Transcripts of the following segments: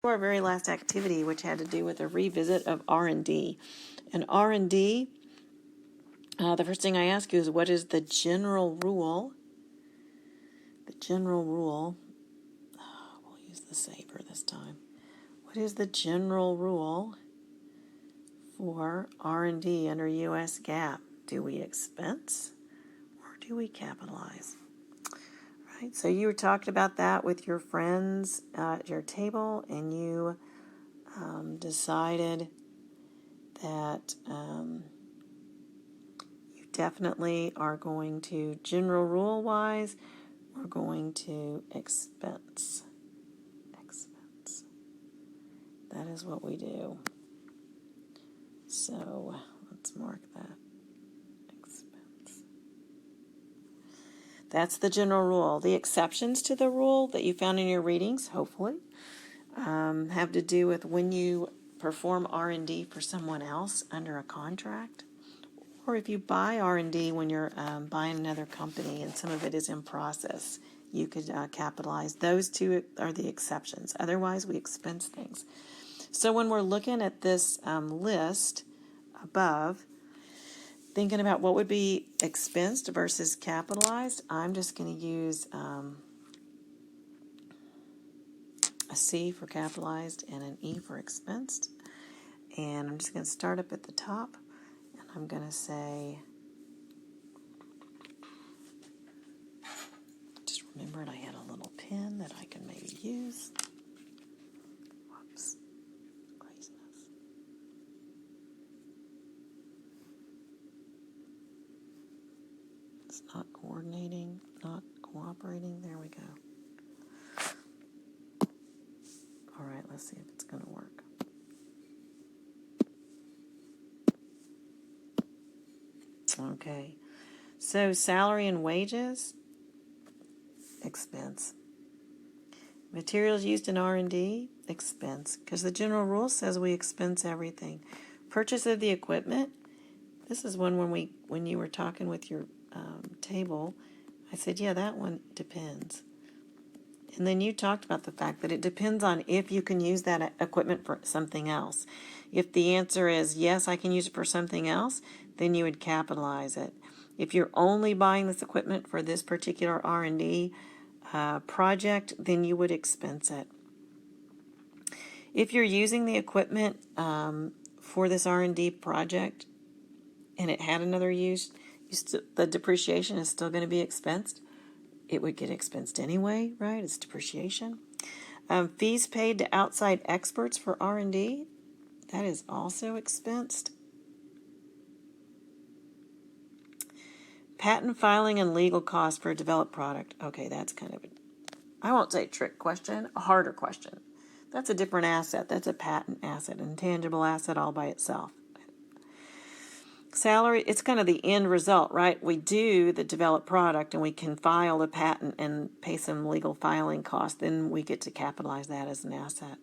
Our very last activity, which had to do with a revisit of R&D. And R&D, the first thing I ask you is, what is the general rule? The general rule, we'll use the saber this time. What is the general rule for R&D under USGAAP? Do we expense or do we capitalize? Right, so you were talking about that with your friends at your table, and you decided that you definitely are going to, general rule wise, we're going to expense. That is what we do. So let's mark that. Expense. That's the general rule. The exceptions to the rule that you found in your readings, hopefully, have to do with when you perform R&D for someone else under a contract, or if you buy R&D when you're buying another company and some of it is in process, you could capitalize. Those two are the exceptions. Otherwise, we expense things. So when we're looking at this list above, thinking about what would be expensed versus capitalized, I'm just going to use a C for capitalized and an E for expensed. And I'm just going to start up at the top, and I'm going to say, just remembered I had a little pen that I can maybe use. Whoops. Craziness. It's not coordinating, not cooperating. There we go. All right, let's see if it's going to work. Okay, so salary and wages, expense. Materials used in R&D, expense, because the general rule says we expense everything. Purchase of the equipment, this is one when you were talking with your table, I said, yeah, that one depends. And then you talked about the fact that it depends on if you can use that equipment for something else. If the answer is yes, I can use it for something else, then you would capitalize it. If you're only buying this equipment for this particular R&D project, then you would expense it. If you're using the equipment for this R&D project and it had another use, the depreciation is still going to be expensed. It would get expensed anyway, right? It's depreciation. Fees paid to outside experts for R&D, that is also expensed. Patent filing and legal costs for a developed product. Okay, that's kind of I won't say trick question, a harder question. That's a different asset. That's a patent asset, an intangible asset all by itself. Salary, it's kind of the end result, right? We do the developed product and we can file the patent and pay some legal filing costs. Then we get to capitalize that as an asset.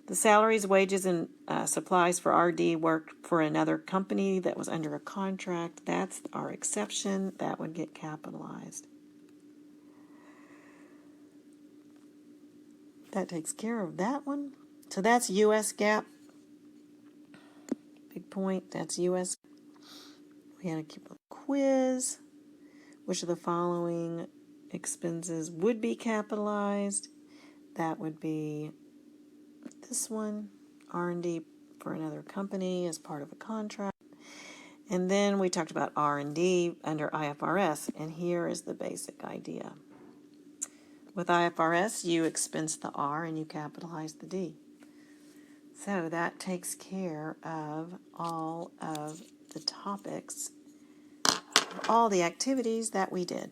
The salaries, wages, and supplies for R&D work for another company that was under a contract. That's our exception. That would get capitalized. That takes care of that one. So that's USGAAP. Big point. That's US. We had a quiz. Which of the following expenses would be capitalized? That would be this one, R&D for another company as part of a contract. And then we talked about R&D under IFRS, and here is the basic idea. With IFRS, you expense the R and you capitalize the D. So that takes care of all of the topics, all the activities that we did.